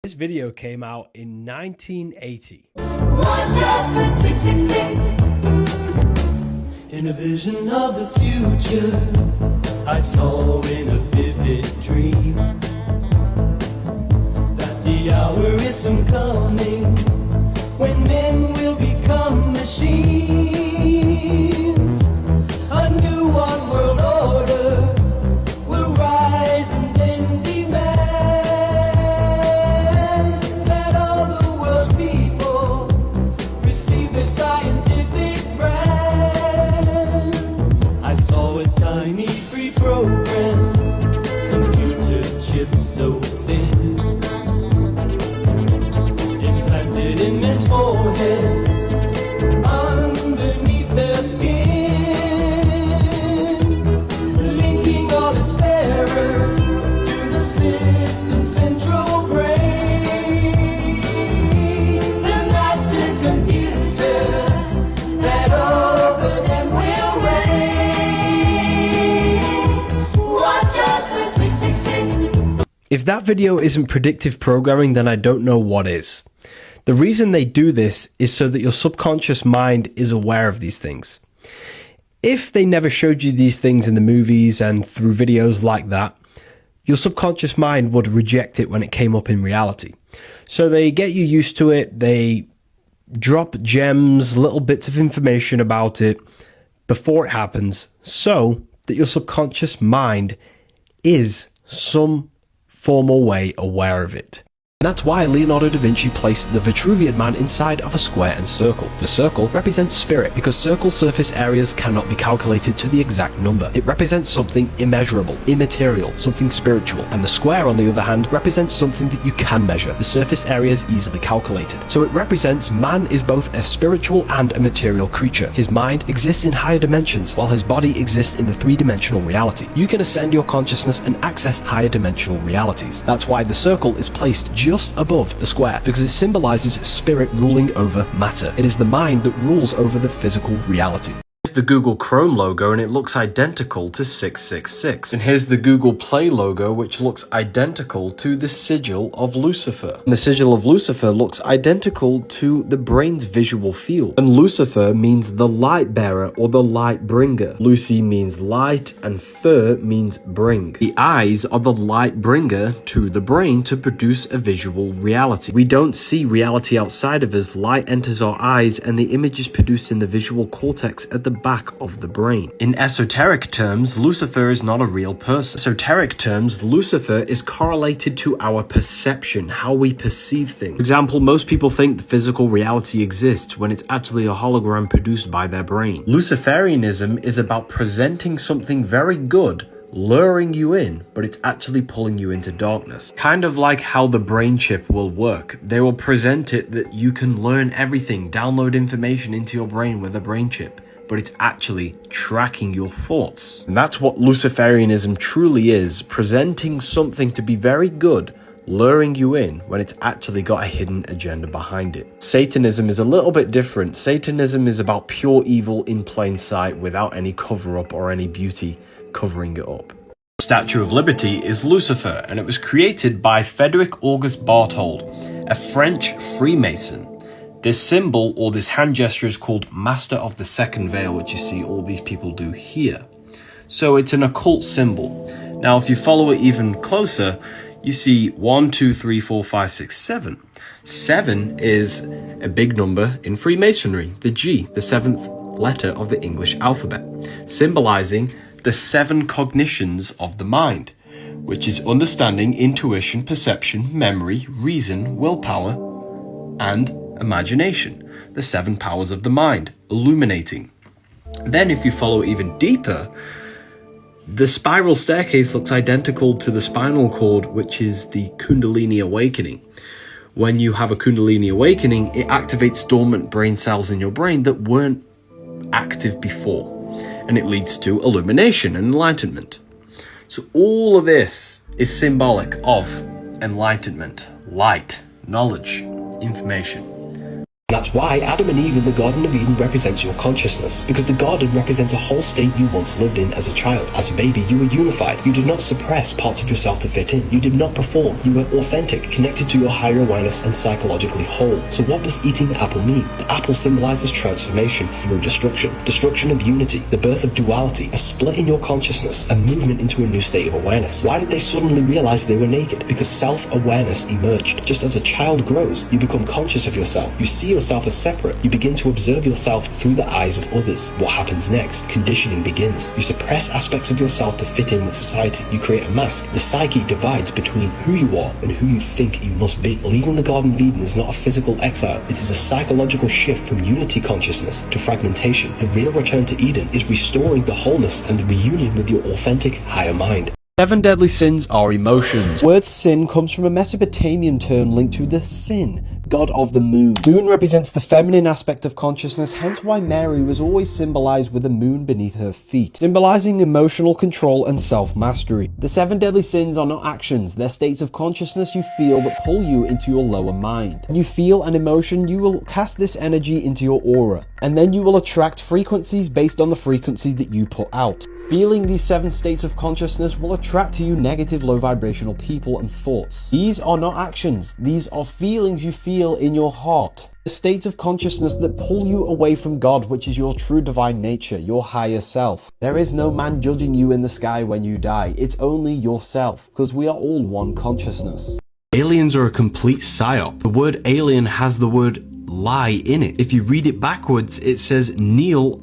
This video came out in 1980. Watch out for 666. In a vision of the future, I saw in a vivid dream that the hour is soon coming when men will become machines. A new one world order will rise and then demand that all the world's people receive their scientific brand. I saw a tiny free program, computer chips so thin, implanted in men's foreheads underneath their skin, linking all its bearers to the system's central brain. The master computer that over them will reign. Watch out for 666. If that video isn't predictive programming, then I don't know what is. The reason they do this is so that your subconscious mind is aware of these things. If they never showed you these things in the movies and through videos like that, your subconscious mind would reject it when it came up in reality. So they get you used to it, they drop gems, little bits of information about it before it happens, so that your subconscious mind is some formal way aware of it. And that's why Leonardo da Vinci placed the Vitruvian Man inside of a square and circle. The circle represents spirit because circle surface areas cannot be calculated to the exact number. It represents something immeasurable, immaterial, something spiritual. And the square, on the other hand, represents something that you can measure. The surface area is easily calculated. So it represents man is both a spiritual and a material creature. His mind exists in higher dimensions, while his body exists in the three-dimensional reality. You can ascend your consciousness and access higher dimensional realities. That's why the circle is placed just above the square, because it symbolizes spirit ruling over matter. It is the mind that rules over the physical reality. Here's the Google Chrome logo, and it looks identical to 666. And here's the Google Play logo, which looks identical to the sigil of Lucifer. And the sigil of Lucifer looks identical to the brain's visual field. And Lucifer means the light bearer or the light bringer. Lucy means light, and fer means bring. The eyes are the light bringer to the brain to produce a visual reality. We don't see reality outside of us. Light enters our eyes, and the image is produced in the visual cortex at the back of the brain. In esoteric terms, Lucifer is not a real person. Esoteric terms, Lucifer is correlated to our perception, how we perceive things. For example, most people think the physical reality exists when it's actually a hologram produced by their brain. Luciferianism is about presenting something very good, luring you in, but it's actually pulling you into darkness. Kind of like how the brain chip will work. They will present it that you can learn everything, download information into your brain with a brain chip, but it's actually tracking your thoughts. And that's what Luciferianism truly is, presenting something to be very good, luring you in when it's actually got a hidden agenda behind it. Satanism is a little bit different. Satanism is about pure evil in plain sight without any cover-up or any beauty covering it up. The Statue of Liberty is Lucifer, and it was created by Frederick August Barthold, a French Freemason. This symbol, or this hand gesture, is called Master of the Second Veil, which you see all these people do here. So it's an occult symbol. Now, if you follow it even closer, you see 1, 2, 3, 4, 5, 6, 7. 7 is a big number in Freemasonry, the G, the 7th letter of the English alphabet, symbolizing the 7 cognitions of the mind, which is understanding, intuition, perception, memory, reason, willpower, and imagination, the 7 powers of the mind, illuminating. Then if you follow even deeper, the spiral staircase looks identical to the spinal cord, which is the Kundalini awakening. When you have a Kundalini awakening, it activates dormant brain cells in your brain that weren't active before, and it leads to illumination and enlightenment. So all of this is symbolic of enlightenment, light, knowledge, information. That's why Adam and Eve in the Garden of Eden represents your consciousness, because the garden represents a whole state you once lived in as a child. As a baby, you were unified. You did not suppress parts of yourself to fit in. You did not perform. You were authentic, connected to your higher awareness and psychologically whole. So what does eating the apple mean? The apple symbolizes transformation through destruction. Destruction of unity, the birth of duality, a split in your consciousness, a movement into a new state of awareness. Why did they suddenly realize they were naked? Because self-awareness emerged. Just as a child grows, you become conscious of yourself. You see yourself as separate. You begin to observe yourself through the eyes of others. What happens next? Conditioning begins. You suppress aspects of yourself to fit in with society. You create a mask. The psyche divides between who you are and who you think you must be. Leaving the Garden of Eden is not a physical exile. It is a psychological shift from unity consciousness to fragmentation. The real return to Eden is restoring the wholeness and the reunion with your authentic higher mind. 7 deadly sins are emotions. The word sin comes from a Mesopotamian term linked to the Sin, god of the moon. Moon represents the feminine aspect of consciousness, hence why Mary was always symbolized with a moon beneath her feet, symbolizing emotional control and self-mastery. The 7 deadly sins are not actions, they're states of consciousness you feel that pull you into your lower mind. When you feel an emotion, you will cast this energy into your aura, and then you will attract frequencies based on the frequency that you put out. Feeling these 7 states of consciousness will attract to you negative low vibrational people and thoughts. These are not actions, these are feelings you feel in your heart. The states of consciousness that pull you away from God, which is your true divine nature, your higher self. There is no man judging you in the sky when you die, it's only yourself, because we are all one consciousness. Aliens are a complete psyop. The word alien has the word lie in it. If you read it backwards, it says Neil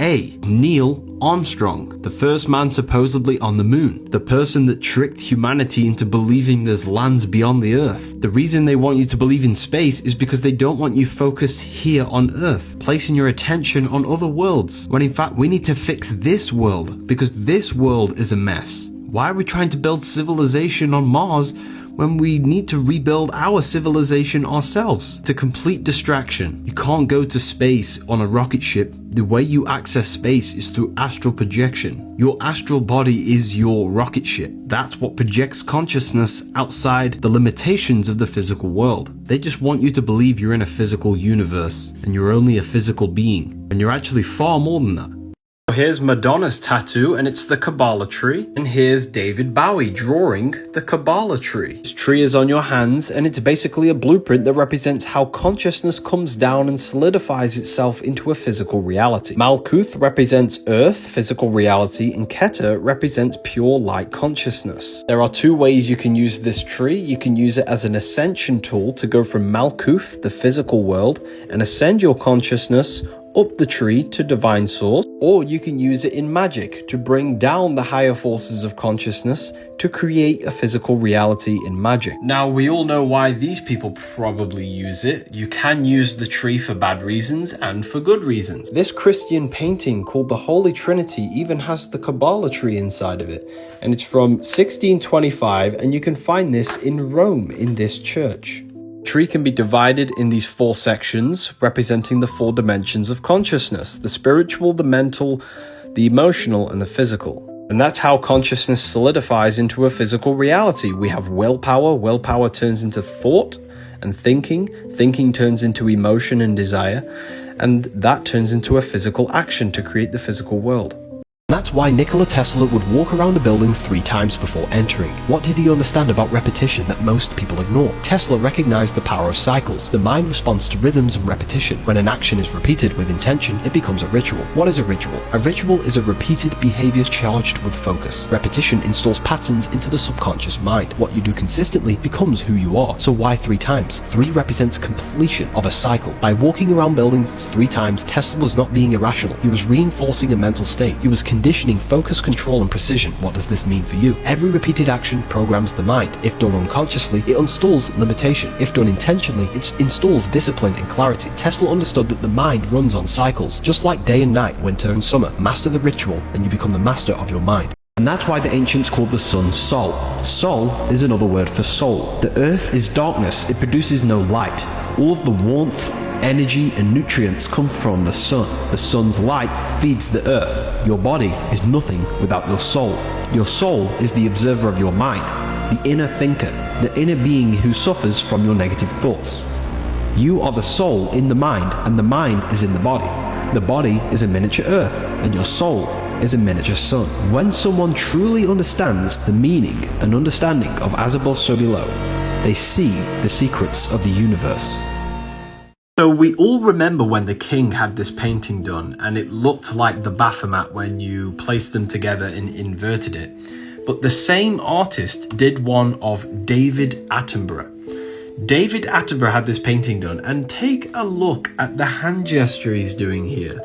Armstrong, the first man supposedly on the moon, the person that tricked humanity into believing there's lands beyond the Earth. The reason they want you to believe in space is because they don't want you focused here on Earth, placing your attention on other worlds, when in fact we need to fix this world, because this world is a mess. Why are we trying to build civilization on Mars when we need to rebuild our civilization ourselves? It's a complete distraction. You can't go to space on a rocket ship. The way you access space is through astral projection. Your astral body is your rocket ship. That's what projects consciousness outside the limitations of the physical world. They just want you to believe you're in a physical universe and you're only a physical being, and you're actually far more than that. Here's Madonna's tattoo, and it's the Kabbalah tree. And here's David Bowie drawing the Kabbalah tree. This tree is on your hands, and it's basically a blueprint that represents how consciousness comes down and solidifies itself into a physical reality. Malkuth represents earth, physical reality, and Keter represents pure light consciousness. There are 2 ways you can use this tree. You can use it as an ascension tool to go from Malkuth, the physical world, and ascend your consciousness up the tree to divine source, or you can use it in magic to bring down the higher forces of consciousness to create a physical reality in magic. Now, we all know why these people probably use it. You can use the tree for bad reasons and for good reasons. This Christian painting called the Holy Trinity even has the Kabbalah tree inside of it, and it's from 1625, and you can find this in Rome in this church. Tree can be divided in these 4 sections, representing the 4 dimensions of consciousness: the spiritual, the mental, the emotional, and the physical. And that's how consciousness solidifies into a physical reality. We have willpower. Willpower turns into thought and thinking. Thinking turns into emotion and desire. And that turns into a physical action to create the physical world. That's why Nikola Tesla would walk around a building 3 times before entering. What did he understand about repetition that most people ignore? Tesla recognized the power of cycles. The mind responds to rhythms and repetition. When an action is repeated with intention, it becomes a ritual. What is a ritual? A ritual is a repeated behavior charged with focus. Repetition installs patterns into the subconscious mind. What you do consistently becomes who you are. So why 3 times? 3 represents completion of a cycle. By walking around buildings 3 times, Tesla was not being irrational. He was reinforcing a mental state. He was conditioning focus, control, and precision. What does this mean for you? Every repeated action programs the mind. If done unconsciously, it installs limitation. If done intentionally, it installs discipline and clarity. Tesla understood that the mind runs on cycles, just like day and night, winter and summer. Master the ritual, and you become the master of your mind. And that's why the ancients called the sun Sol. Sol is another word for soul. The earth is darkness. It produces no light. All of the warmth, energy, and nutrients come from the sun. The sun's light feeds the earth. Your body is nothing without your soul. Your soul is the observer of your mind, the inner thinker, the inner being who suffers from your negative thoughts. You are the soul in the mind, and the mind is in the body. The body is a miniature Earth, and your soul is a miniature sun. When someone truly understands the meaning and understanding of as above so below, they see the secrets of the universe. So we all remember when the king had this painting done, and it looked like the Baphomet when you placed them together and inverted it. But the same artist did one of David Attenborough. David Attenborough had this painting done, and take a look at the hand gesture he's doing here.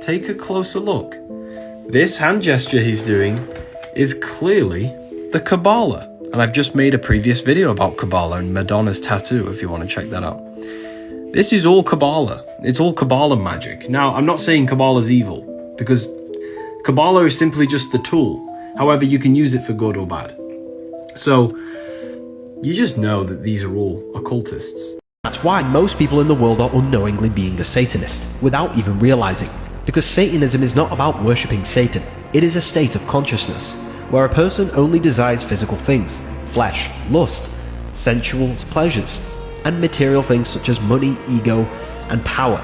Take a closer look. This hand gesture he's doing is clearly the Kabbalah. And I've just made a previous video about Kabbalah and Madonna's tattoo if you want to check that out. This is all Kabbalah. It's all Kabbalah magic. Now, I'm not saying Kabbalah is evil, because Kabbalah is simply just the tool. However, you can use it for good or bad. So, you just know that these are all occultists. That's why most people in the world are unknowingly being a Satanist, without even realizing. Because Satanism is not about worshipping Satan. It is a state of consciousness, where a person only desires physical things, flesh, lust, sensual pleasures, and material things such as money, ego, and power.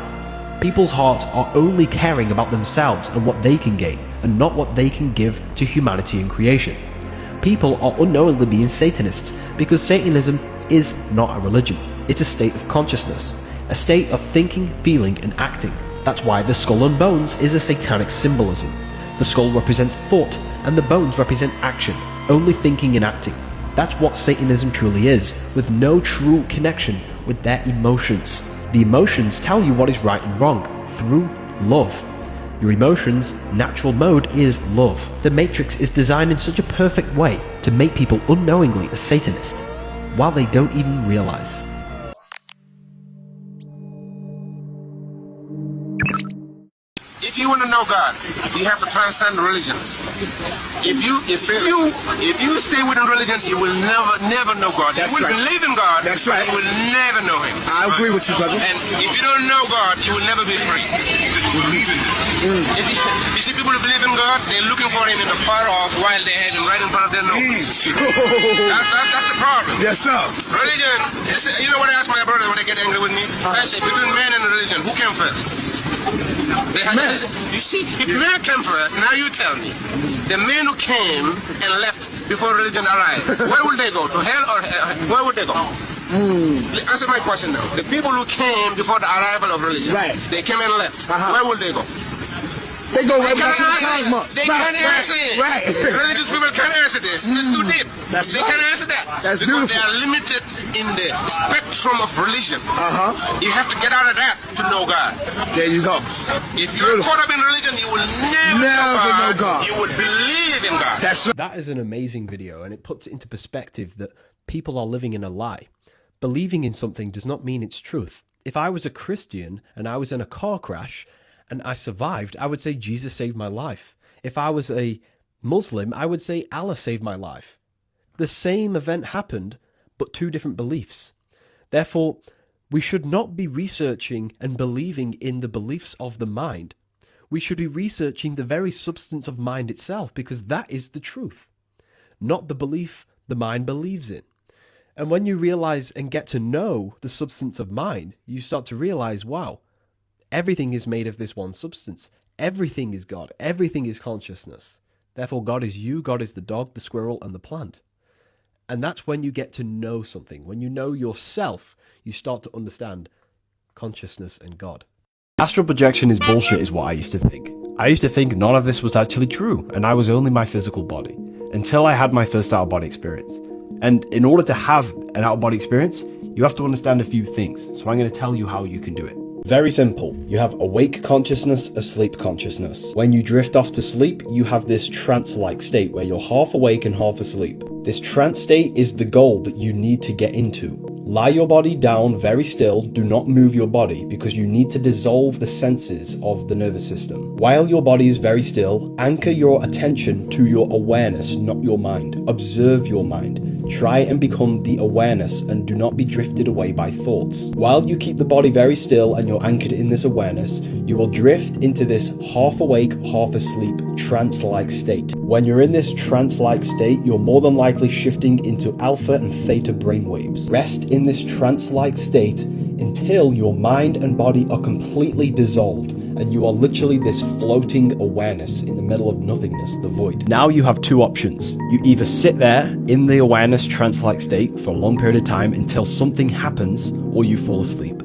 People's hearts are only caring about themselves and what they can gain, and not what they can give to humanity and creation. People are unknowingly being Satanists because Satanism is not a religion. It's a state of consciousness, a state of thinking, feeling, and acting. That's why the skull and bones is a satanic symbolism. The skull represents thought, and the bones represent action, only thinking and acting. That's what Satanism truly is, with no true connection with their emotions. The emotions tell you what is right and wrong, through love. Your emotions' natural mode is love. The Matrix is designed in such a perfect way to make people unknowingly a Satanist, while they don't even realize. If you want to know God, you have to transcend religion. If you stay within religion, you will never know God. That's you will right. believe in God, That's right. but you will never know Him. I agree with you, brother. And if you don't know God, you will never be free. If you see people who believe in God, they're looking for Him in the far off while they have Him right in front of their nose. That's the problem. Yes, sir. Religion, you know what I ask my brothers when they get angry with me? I say, between man and religion, who came first? They had Man. You see, if man came first, now you tell me. The men who came and left before religion arrived, where would they go? To hell or where would they go? Answer my question now. The people who came before the arrival of religion, Right. they came and left. Where would they go? They go right They back to the can't cosmos. answer. They can't answer it. Right. Religious people can't answer this. It's too deep. That's They right. can't answer that. That's because beautiful. they are limited in the spectrum of religion. You have to get out of that to know God. There you go. If you're caught up in religion, you will never Know God. You would believe in God. That's right. That is an amazing video, and it puts it into perspective that people are living in a lie. Believing in something does not mean it's truth. If I was a Christian and I was in a car crash and I survived, I would say Jesus saved my life. If I was a Muslim, I would say Allah saved my life. The same event happened, but two different beliefs. Therefore, we should not be researching and believing in the beliefs of the mind. We should be researching the very substance of mind itself, because that is the truth, not the belief the mind believes in. And when you realize and get to know the substance of mind, you start to realize, wow, everything is made of this one substance. Everything is God. Everything is consciousness. Therefore, God is you, God is the dog, the squirrel, and the plant. And that's when you get to know something. When you know yourself, you start to understand consciousness and God. Astral projection is bullshit is what I used to think. I used to think none of this was actually true, and I was only my physical body, until I had my first out-of-body experience. And in order to have an out-of-body experience, you have to understand a few things. So I'm going to tell you how you can do it. Very simple. You have awake consciousness, asleep consciousness. When you drift off to sleep, you have this trance-like state where you're half awake and half asleep. This trance state is the goal that you need to get into. Lie your body down very still, do not move your body, because you need to dissolve the senses of the nervous system. While your body is very still, anchor your attention to your awareness, not your mind. Observe your mind. Try and become the awareness and do not be drifted away by thoughts. While you keep the body very still and you're anchored in this awareness, you will drift into this half awake, half asleep, trance-like state. When you're in this trance-like state, you're more than likely shifting into alpha and theta brainwaves. Rest in this trance-like state until your mind and body are completely dissolved and you are literally this floating awareness in the middle of nothingness, the void. Now you have two options. You either sit there in the awareness trance-like state for a long period of time until something happens or you fall asleep.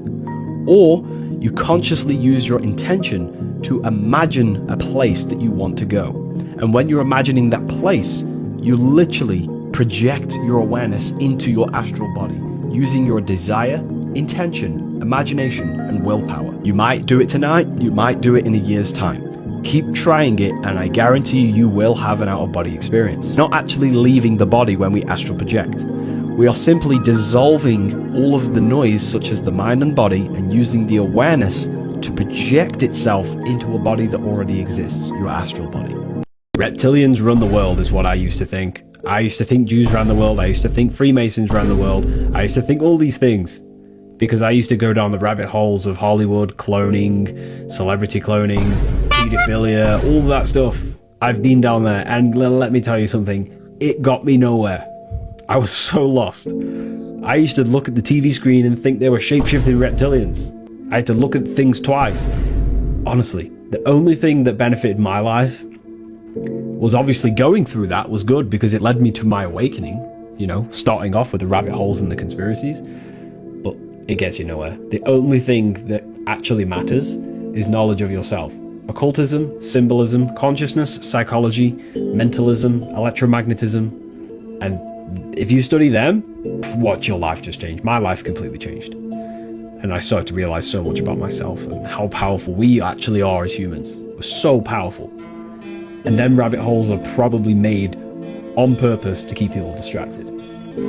Or you consciously use your intention to imagine a place that you want to go. And when you're imagining that place, you literally project your awareness into your astral body using your desire, intention, imagination, and willpower. You might do it tonight, you might do it in a year's time. Keep trying it, and I guarantee you will have an out-of-body experience. Not actually leaving the body when we astral project. We are simply dissolving all of the noise, such as the mind and body, and using the awareness to project itself into a body that already exists, your astral body. Reptilians run the world is what I used to think. I used to think Jews ran the world, I used to think Freemasons ran the world, I used to think all these things. Because I used to go down the rabbit holes of Hollywood, cloning, celebrity cloning, pedophilia, all that stuff. I've been down there, and let me tell you something, it got me nowhere. I was so lost. I used to look at the TV screen and think they were shape-shifting reptilians. I had to look at things twice. Honestly, the only thing that benefited my life was obviously going through that was good because it led me to my awakening, you know, starting off with the rabbit holes and the conspiracies, but it gets you nowhere. The only thing that actually matters is knowledge of yourself. Occultism, symbolism, consciousness, psychology, mentalism, electromagnetism, and if you study them, watch your life just change. My life completely changed. And I started to realize so much about myself and how powerful we actually are as humans. We're so powerful. And them rabbit holes are probably made on purpose to keep people distracted.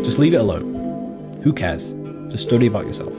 Just leave it alone. Who cares? Just study about yourself.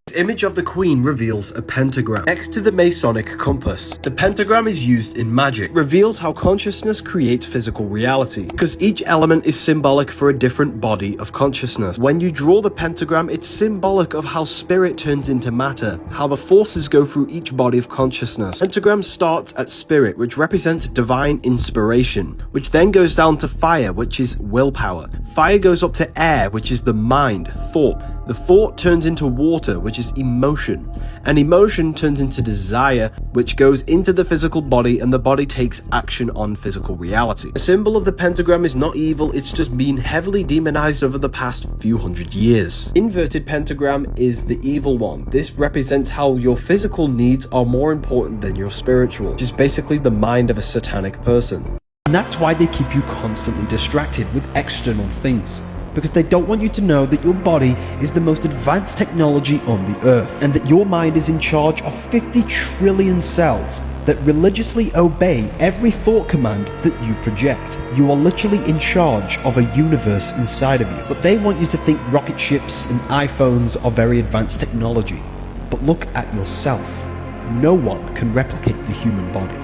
This image of the Queen reveals a pentagram next to the Masonic compass. The pentagram is used in magic. It reveals how consciousness creates physical reality, because each element is symbolic for a different body of consciousness. When you draw the pentagram, it's symbolic of how spirit turns into matter, how the forces go through each body of consciousness. Pentagram starts at spirit, which represents divine inspiration, which then goes down to fire, which is willpower. Fire goes up to air, which is the mind, thought. The thought turns into water, which is emotion, and emotion turns into desire, which goes into the physical body, and the body takes action on physical reality. The symbol of the pentagram is not evil, it's just been heavily demonized over the past few hundred years. Inverted pentagram is the evil one. This represents how your physical needs are more important than your spiritual, which is basically the mind of a satanic person. And that's why they keep you constantly distracted with external things. Because they don't want you to know that your body is the most advanced technology on the earth, and that your mind is in charge of 50 trillion cells that religiously obey every thought command that you project. You are literally in charge of a universe inside of you. But they want you to think rocket ships and iPhones are very advanced technology. But look at yourself. No one can replicate the human body.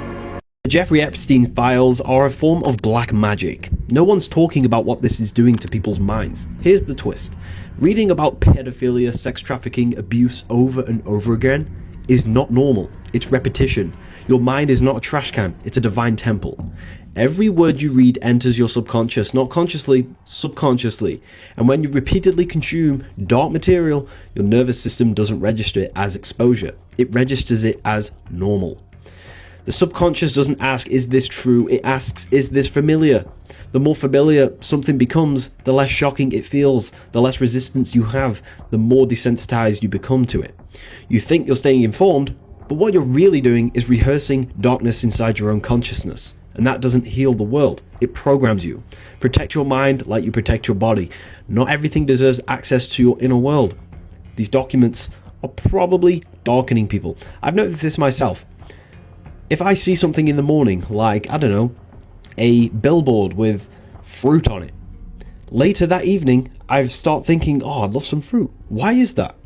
The Jeffrey Epstein files are a form of black magic. No one's talking about what this is doing to people's minds. Here's the twist. Reading about pedophilia, sex trafficking, abuse over and over again is not normal. It's repetition. Your mind is not a trash can, it's a divine temple. Every word you read enters your subconscious, not consciously, subconsciously. And when you repeatedly consume dark material, your nervous system doesn't register it as exposure. It registers it as normal. The subconscious doesn't ask, is this true? It asks, is this familiar? The more familiar something becomes, the less shocking it feels, the less resistance you have, the more desensitized you become to it. You think you're staying informed, but what you're really doing is rehearsing darkness inside your own consciousness. And that doesn't heal the world, it programs you. Protect your mind like you protect your body. Not everything deserves access to your inner world. These documents are probably darkening people. I've noticed this myself. If I see something in the morning, like, I don't know, a billboard with fruit on it, later that evening, I start thinking, oh, I'd love some fruit. Why is that?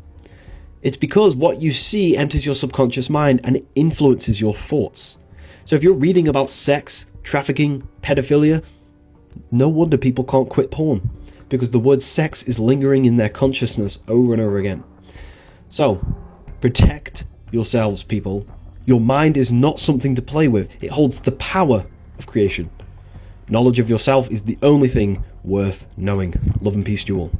It's because what you see enters your subconscious mind and it influences your thoughts. So if you're reading about sex, trafficking, pedophilia, no wonder people can't quit porn, because the word sex is lingering in their consciousness over and over again. So, protect yourselves, people. Your mind is not something to play with. It holds the power of creation. Knowledge of yourself is the only thing worth knowing. Love and peace to you all.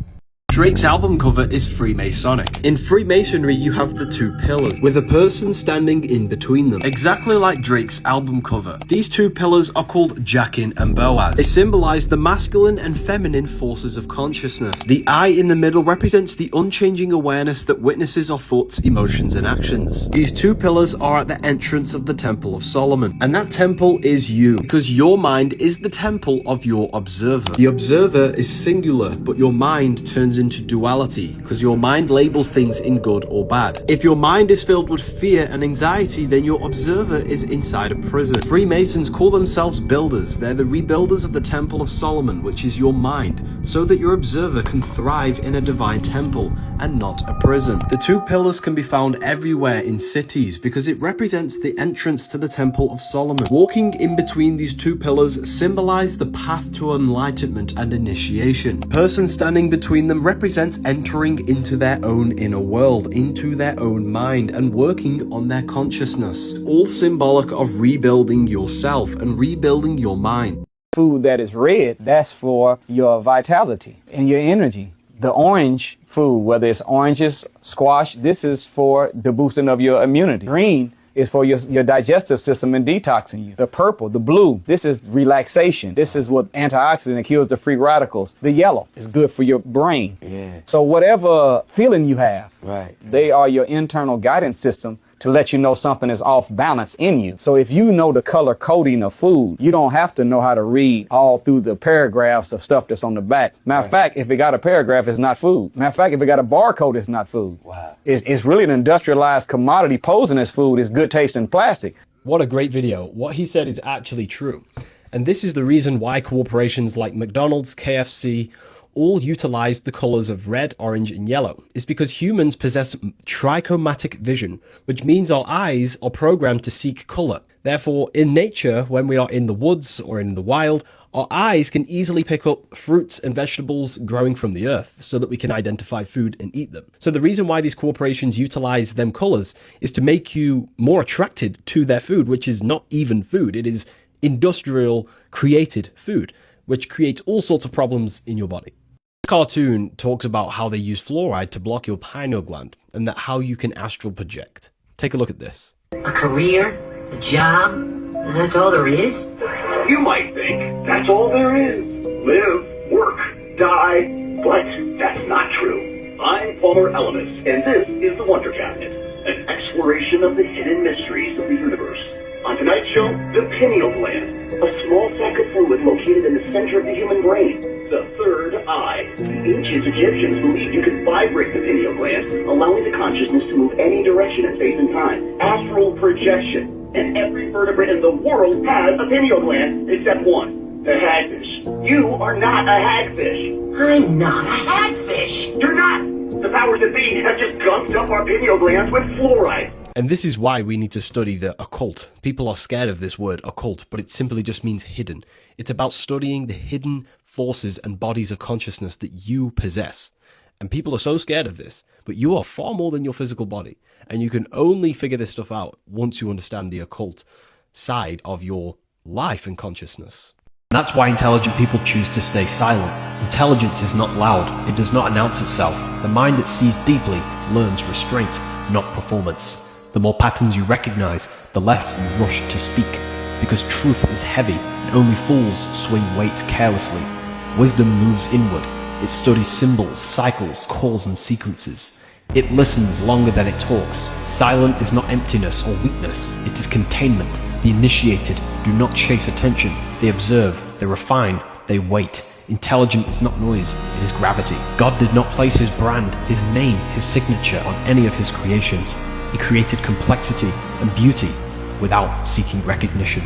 Drake's album cover is Freemasonic. In Freemasonry, you have the two pillars, with a person standing in between them, exactly like Drake's album cover. These two pillars are called Jachin and Boaz. They symbolize the masculine and feminine forces of consciousness. The eye in the middle represents the unchanging awareness that witnesses our thoughts, emotions, and actions. These two pillars are at the entrance of the Temple of Solomon, and that temple is you, because your mind is the temple of your observer. The observer is singular, but your mind turns into duality, because your mind labels things in good or bad. If your mind is filled with fear and anxiety, then your observer is inside a prison. Freemasons call themselves builders. They're the rebuilders of the Temple of Solomon, which is your mind, so that your observer can thrive in a divine temple and not a prison. The two pillars can be found everywhere in cities because it represents the entrance to the Temple of Solomon. Walking in between these two pillars symbolize the path to enlightenment and initiation. The person standing between them represents entering into their own inner world, into their own mind, and working on their consciousness, all symbolic of rebuilding yourself and rebuilding your mind. Food that is red, that's for your vitality and your energy. The orange food, whether it's oranges, squash, this is for the boosting of your immunity. Green is for your digestive system and detoxing you. The purple, the blue, this is relaxation. This is what antioxidant, it kills the free radicals. The yellow is good for your brain. Yeah. So whatever feeling you have, Right. they are your internal guidance system to let you know something is off balance in you. So if you know the color coding of food, you don't have to know how to read all through the paragraphs of stuff that's on the back. Matter of fact, if it got a paragraph, it's not food. Matter of fact, if it got a barcode, it's not food. Wow. It's really an industrialized commodity posing as food. It's good tasting plastic. What a great video. What he said is actually true. And this is the reason why corporations like McDonald's, KFC, all utilize the colors of red, orange, and yellow. It's because humans possess trichromatic vision, which means our eyes are programmed to seek color. Therefore, in nature, when we are in the woods or in the wild, our eyes can easily pick up fruits and vegetables growing from the earth so that we can identify food and eat them. So the reason why these corporations utilize them colors is to make you more attracted to their food, which is not even food. It is industrial created food, which creates all sorts of problems in your body. This cartoon talks about how they use fluoride to block your pineal gland and that how you can astral project. Take a look at this. A career? A job? And that's all there is? You might think that's all there is. Live, work, die, but that's not true. I'm Palmer Elemis, and this is the Wonder Cabinet, an exploration of the hidden mysteries of the universe. On tonight's show, the pineal gland, a small sac of fluid located in the center of the human brain, the third eye. The ancient Egyptians believed you could vibrate the pineal gland, allowing the consciousness to move any direction in space and time. Astral projection. And every vertebrate in the world has a pineal gland, except one, the hagfish. You are not a hagfish. I'm not a hagfish. You're not. The powers that be have just gunked up our pineal glands with fluoride. And this is why we need to study the occult. People are scared of this word occult, but it simply just means hidden. It's about studying the hidden forces and bodies of consciousness that you possess. And people are so scared of this, but you are far more than your physical body. And you can only figure this stuff out once you understand the occult side of your life and consciousness. That's why intelligent people choose to stay silent. Intelligence is not loud. It does not announce itself. The mind that sees deeply learns restraint, not performance. The more patterns you recognize, the less you rush to speak, because truth is heavy and only fools swing weight carelessly. Wisdom moves inward. It studies symbols, cycles, calls, and sequences. It listens longer than it talks. Silent is not emptiness or weakness. It is containment. The initiated do not chase attention. They observe, they refine, they wait. Intelligent is not noise, it is gravity. God did not place his brand, his name, his signature on any of his creations. He created complexity and beauty without seeking recognition.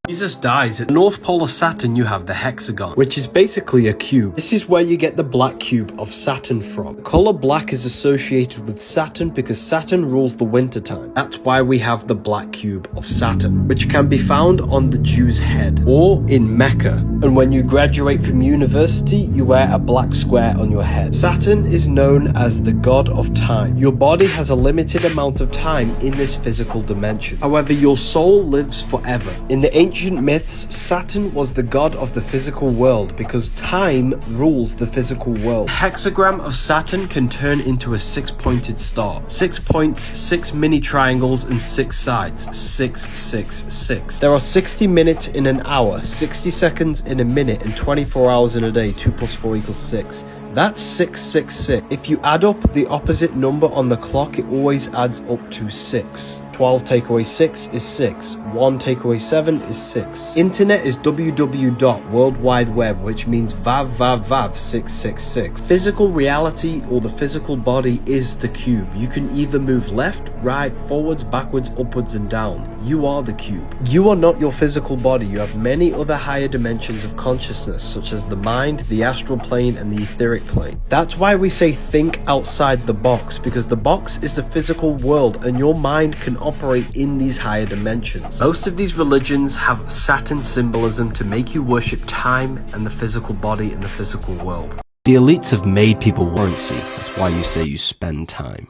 Jesus dies. At the North Pole of Saturn, you have the hexagon, which is basically a cube. This is where you get the black cube of Saturn from. The color black is associated with Saturn because Saturn rules the winter time. That's why we have the black cube of Saturn, which can be found on the Jew's head or in Mecca. And when you graduate from university, you wear a black square on your head. Saturn is known as the god of time. Your body has a limited amount of time in this physical dimension. However, your soul lives forever. In the ancient ancient myths, Saturn was the god of the physical world because time rules the physical world. A hexagram of Saturn can turn into a 6-pointed star. 6 points, 6 mini triangles, and 6 sides. 666. There are 60 minutes in an hour, 60 seconds in a minute, and 24 hours in a day. 2 + 4 = 6. That's 666. If you add up the opposite number on the clock, it always adds up to 6. 12 take away 6 is 6. 1 take away 7 is 6. Internet is www. World Wide Web, which means vav vav vav 666. Physical reality or the physical body is the cube. You can either move left, right, forwards, backwards, upwards, and down. You are the cube. You are not your physical body. You have many other higher dimensions of consciousness, such as the mind, the astral plane, and the etheric plane. That's why we say think outside the box, because the box is the physical world and your mind can operate in these higher dimensions. Most of these religions have Saturn symbolism to make you worship time and the physical body and the physical world. The elites have made people currency. That's why you say you spend time.